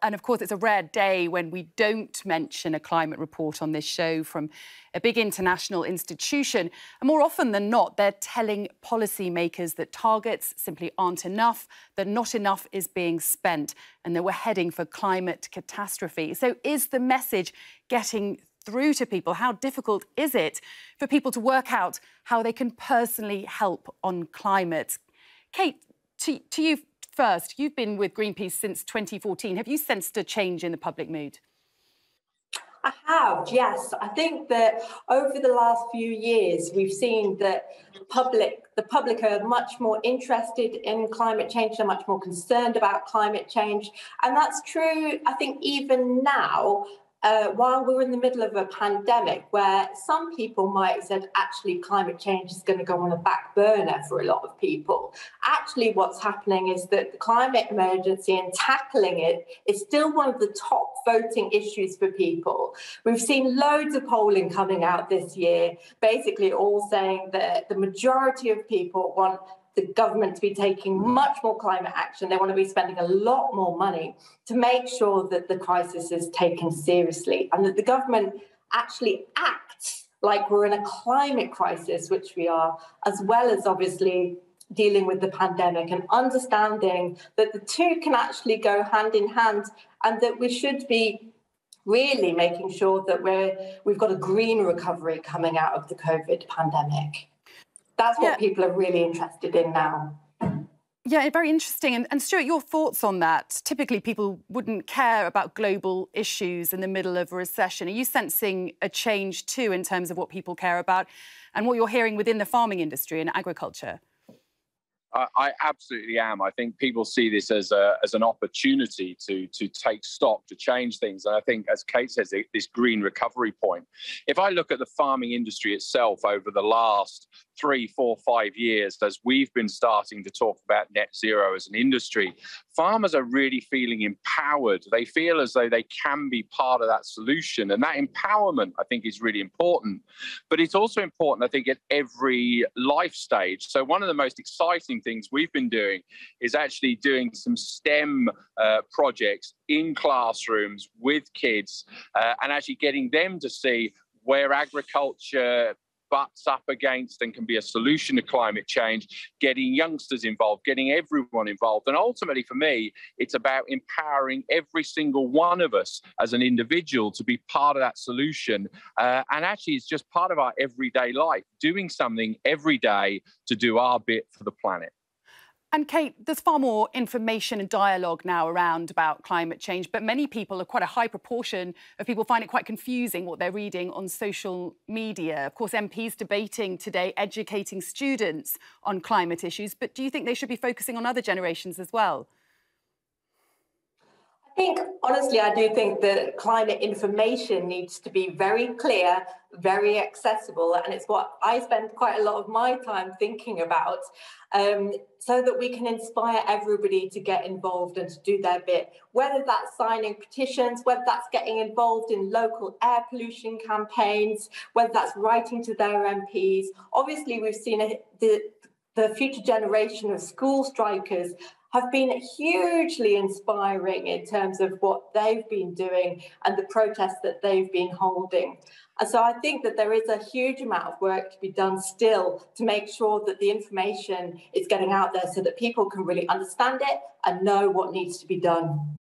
And of course, it's a rare day when we don't mention a climate report on this show from a big international institution. And more often than not, they're telling policymakers that targets simply aren't enough, that not enough is being spent, and that we're heading for climate catastrophe. So is the message getting through to people? How difficult is it for people to work out how they can personally help on climate? Kate, to you first. You've been with Greenpeace since 2014. Have you sensed a change in the public mood? I have, yes. I think that over the last few years, we've seen that the public are much more interested in climate change. They're much more concerned about climate change. And that's true, I think, even now, while we're in the middle of a pandemic where some people might have said, actually, climate change is going to go on a back burner for a lot of people. Actually, what's happening is that the climate emergency and tackling it is still one of the top voting issues for people. We've seen loads of polling coming out this year, basically all saying that the majority of people want the government to be taking much more climate action. They want to be spending a lot more money to make sure that the crisis is taken seriously and that the government actually acts like we're in a climate crisis, which we are, as well as obviously dealing with the pandemic and understanding that the two can actually go hand in hand and that we should be really making sure that we've got a green recovery coming out of the COVID pandemic. That's what people are really interested in now. Yeah, very interesting. And Stuart, your thoughts on that? Typically, people wouldn't care about global issues in the middle of a recession. Are you sensing a change too in terms of what people care about and what you're hearing within the farming industry and agriculture? I absolutely am. I think people see this as an opportunity to take stock, to change things. And I think, as Kate says, this green recovery point. If I look at the farming industry itself over the last 3, 4, 5 years, as we've been starting to talk about net zero as an industry, farmers are really feeling empowered. They feel as though they can be part of that solution. And that empowerment, I think, is really important. But it's also important, I think, at every life stage. So one of the most exciting things we've been doing is actually doing some STEM projects in classrooms with kids and actually getting them to see where agriculture butts up against and can be a solution to climate change, getting youngsters involved, getting everyone involved. And ultimately, for me, it's about empowering every single one of us as an individual to be part of that solution. And actually, it's just part of our everyday life, doing something every day to do our bit for the planet. And Kate, there's far more information and dialogue now around about climate change, but many people, quite a high proportion of people, find it quite confusing what they're reading on social media. Of course, MPs debating today, educating students on climate issues, but do you think they should be focusing on other generations as well? I think, honestly, I do think that climate information needs to be very clear, very accessible, and it's what I spend quite a lot of my time thinking about, so that we can inspire everybody to get involved and to do their bit, whether that's signing petitions, whether that's getting involved in local air pollution campaigns, whether that's writing to their MPs. Obviously, we've seen the future generation of school strikers have been hugely inspiring in terms of what they've been doing and the protests that they've been holding. And so I think that there is a huge amount of work to be done still to make sure that the information is getting out there so that people can really understand it and know what needs to be done.